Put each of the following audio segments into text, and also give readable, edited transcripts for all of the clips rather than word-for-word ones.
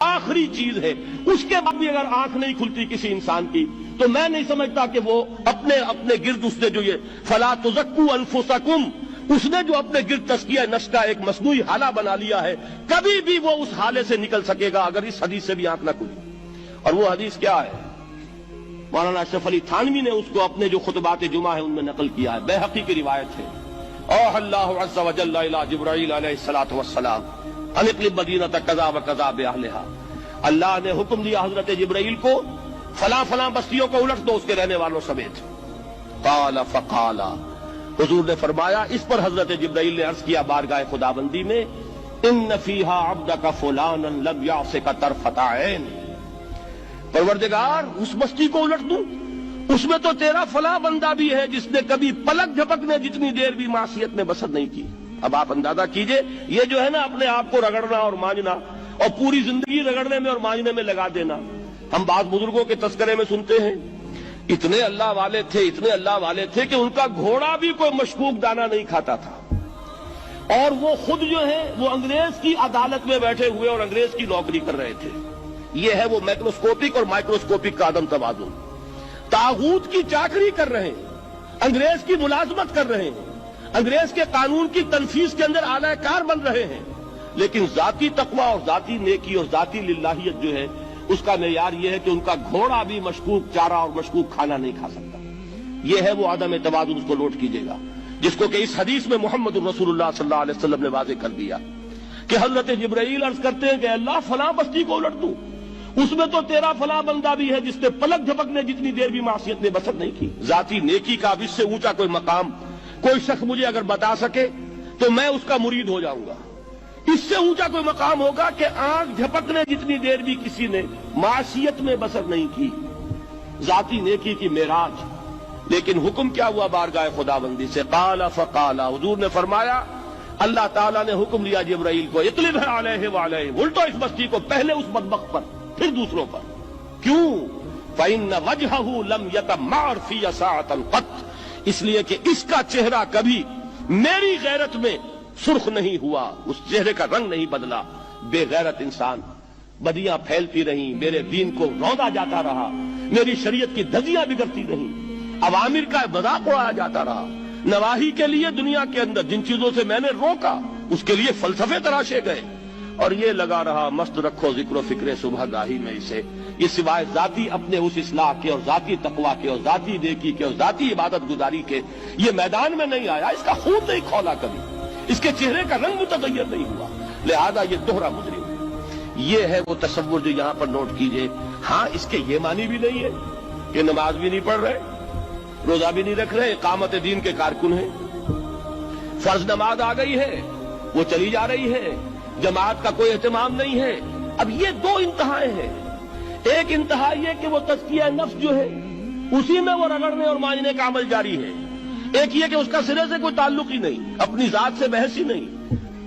آخری چیز ہے، اس کے بعد بھی اگر آنکھ نہیں کھلتی کسی انسان کی تو میں نہیں سمجھتا کہ وہ اپنے گرد اس نے جو یہ فلا تزکوا انفسکم، اس نے جو اپنے گرد تزکیہ نفس کا ایک مصنوعی حالہ بنا لیا ہے، کبھی بھی وہ اس حالے سے نکل سکے گا اگر اس حدیث سے بھی آنکھ نہ کھلی۔ اور وہ حدیث کیا ہے؟ مولانا اشرف علی تھانوی نے اس کو اپنے جو خطبات جمعہ ہیں ان میں نقل کیا ہے، بیہقی کی روایت ہے۔ اوحى اللہ عز وجل الى جبرائیل علیہ الصلوۃ والسلام ان اقلب مدینۃ کذا وکذا باہلھا، اللہ نے حکم دیا حضرت جبرائیل کو فلاں فلاں بستیوں کو الٹ دو اس کے رہنے والوں سمیت۔ قال فقال، حضور نے فرمایا، اس پر حضرت جبرائیل نے عرض کیا بارگاہ خداوندی میں، ان فیہا عبدک فلانا لم یعصک طرفۃ عین، پروردگار اس بستی کو الٹ دوں، اس میں تو تیرا فلاں بندہ بھی ہے جس نے کبھی پلک جھپکنے جتنی دیر بھی معصیت میں بسر نہیں کی۔ اب آپ اندازہ کیجئے، یہ جو ہے نا اپنے آپ کو رگڑنا اور مانجنا اور پوری زندگی رگڑنے میں اور مانجنے میں لگا دینا، ہم بعض بزرگوں کے تذکرے میں سنتے ہیں اتنے اللہ والے تھے، اتنے اللہ والے تھے کہ ان کا گھوڑا بھی کوئی مشکوک دانہ نہیں کھاتا تھا، اور وہ خود جو ہے وہ انگریز کی عدالت میں بیٹھے ہوئے اور انگریز کی نوکری کر رہے تھے۔ یہ ہے وہ میکروسکوپک اور مائکروسکوپک کا عدم توازن۔ طاغوت کی چاکری کر رہے ہیں، انگریز کی ملازمت کر رہے ہیں، انگریز کے قانون کی تنفیذ کے اندر اعلی کار بن رہے ہیں، لیکن ذاتی تقویٰ اور ذاتی نیکی اور ذاتی للہیت جو ہے اس کا معیار یہ ہے کہ ان کا گھوڑا بھی مشکوک چارہ اور مشکوک کھانا نہیں کھا سکتا۔ یہ ہے وہ عدم توازن، اس کو نوٹ کیجیے گا، جس کو کہ اس حدیث میں محمد الرسول اللہ صلی اللہ علیہ وسلم نے واضح کر دیا کہ حضرت جبرائیل عرض کرتے ہیں کہ اللہ فلاں بستی کو الٹ دوں، اس میں تو تیرا فلاں بندہ بھی ہے جس نے پلک جھپکنے جتنی دیر بھی معصیت میں بسر نہیں کی۔ ذاتی نیکی کا اب اس سے اونچا کوئی مقام کوئی شخص مجھے اگر بتا سکے تو میں اس کا مرید ہو جاؤں گا۔ اس سے اونچا کوئی مقام ہوگا کہ آنکھ جھپکنے جتنی دیر بھی کسی نے معصیت میں بسر نہیں کی، ذاتی نیکی کی معراج۔ لیکن حکم کیا ہوا بارگاہ خداوندی سے؟ قال فقال، حضور نے فرمایا، اللہ تعالیٰ نے حکم لیا جبرائیل کو، اقلب علیہ وعلیہ، الٹو اس بستی کو، پہلے اس بدبخت پر پھر دوسروں پر۔ کیوں؟ فإن وجهه لم يتمعر في ساعة قط، اس لیے کہ اس کا چہرہ کبھی میری غیرت میں سرخ نہیں ہوا، اس چہرے کا رنگ نہیں بدلا۔ بے غیرت انسان، بدیاں پھیلتی رہیں، میرے دین کو روندا جاتا رہا، میری شریعت کی دھجیاں بگڑتی رہیں، اوامر کا مذاق اڑایا جاتا رہا، نواہی کے لیے دنیا کے اندر جن چیزوں سے میں نے روکا اس کے لیے فلسفے تراشے گئے، اور یہ لگا رہا مست رکھو ذکر و فکر صبح گاہی میں اسے، یہ سوائے ذاتی اپنے اس اصلاح کے اور ذاتی تقویٰ کے اور ذاتی نیکی کے اور ذاتی عبادت گزاری کے یہ میدان میں نہیں آیا، اس کا خون نہیں کھولا کبھی، اس کے چہرے کا رنگ متغیر نہیں ہوا، لہذا یہ دوہرا مجرم ہے۔ یہ ہے وہ تصور جو یہاں پر نوٹ کیجئے۔ ہاں، اس کے یہ معنی بھی نہیں ہے کہ نماز بھی نہیں پڑھ رہے، روزہ بھی نہیں رکھ رہے، اقامت دین کے کارکن ہیں، فرض نماز آ گئی ہے وہ چلی جا رہی ہے، جماعت کا کوئی اہتمام نہیں ہے۔ اب یہ دو انتہائیں ہیں، ایک انتہا یہ کہ وہ تزکیہ نفس جو ہے اسی میں وہ رگڑنے اور مانجنے کا عمل جاری ہے، ایک یہ کہ اس کا سرے سے کوئی تعلق ہی نہیں، اپنی ذات سے بحث ہی نہیں۔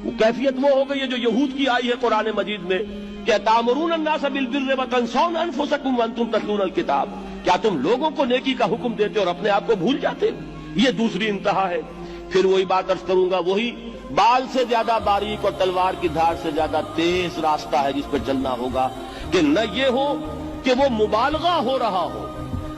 وہ کیفیت وہ ہو گئی ہے جو یہود کی آئی ہے قرآن مجید میں کہ تامرون الناس بالبر وتنسون انفسکم وانتم تتلون الکتاب، کیا تم لوگوں کو نیکی کا حکم دیتے اور اپنے آپ کو بھول جاتے؟ یہ دوسری انتہا ہے۔ پھر وہی بات عرض کروں گا، وہی بال سے زیادہ باریک اور تلوار کی دھار سے زیادہ تیز راستہ ہے جس پہ چلنا ہوگا، کہ نہ یہ ہو کہ وہ مبالغہ ہو رہا ہو،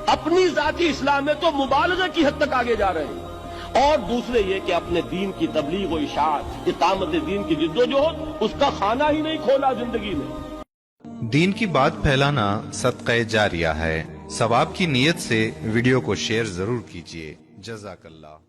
اپنی ذاتی اصلاح میں تو مبالغہ کی حد تک آگے جا رہے ہیں، اور دوسرے یہ کہ اپنے دین کی تبلیغ و اشاعت، اقامت دین کی جدوجہد، اس کا خانہ ہی نہیں کھولا زندگی میں۔ دین کی بات پھیلانا صدقہ جاریہ ہے، ثواب کی نیت سے ویڈیو کو شیئر ضرور کیجیے۔ جزاک اللہ۔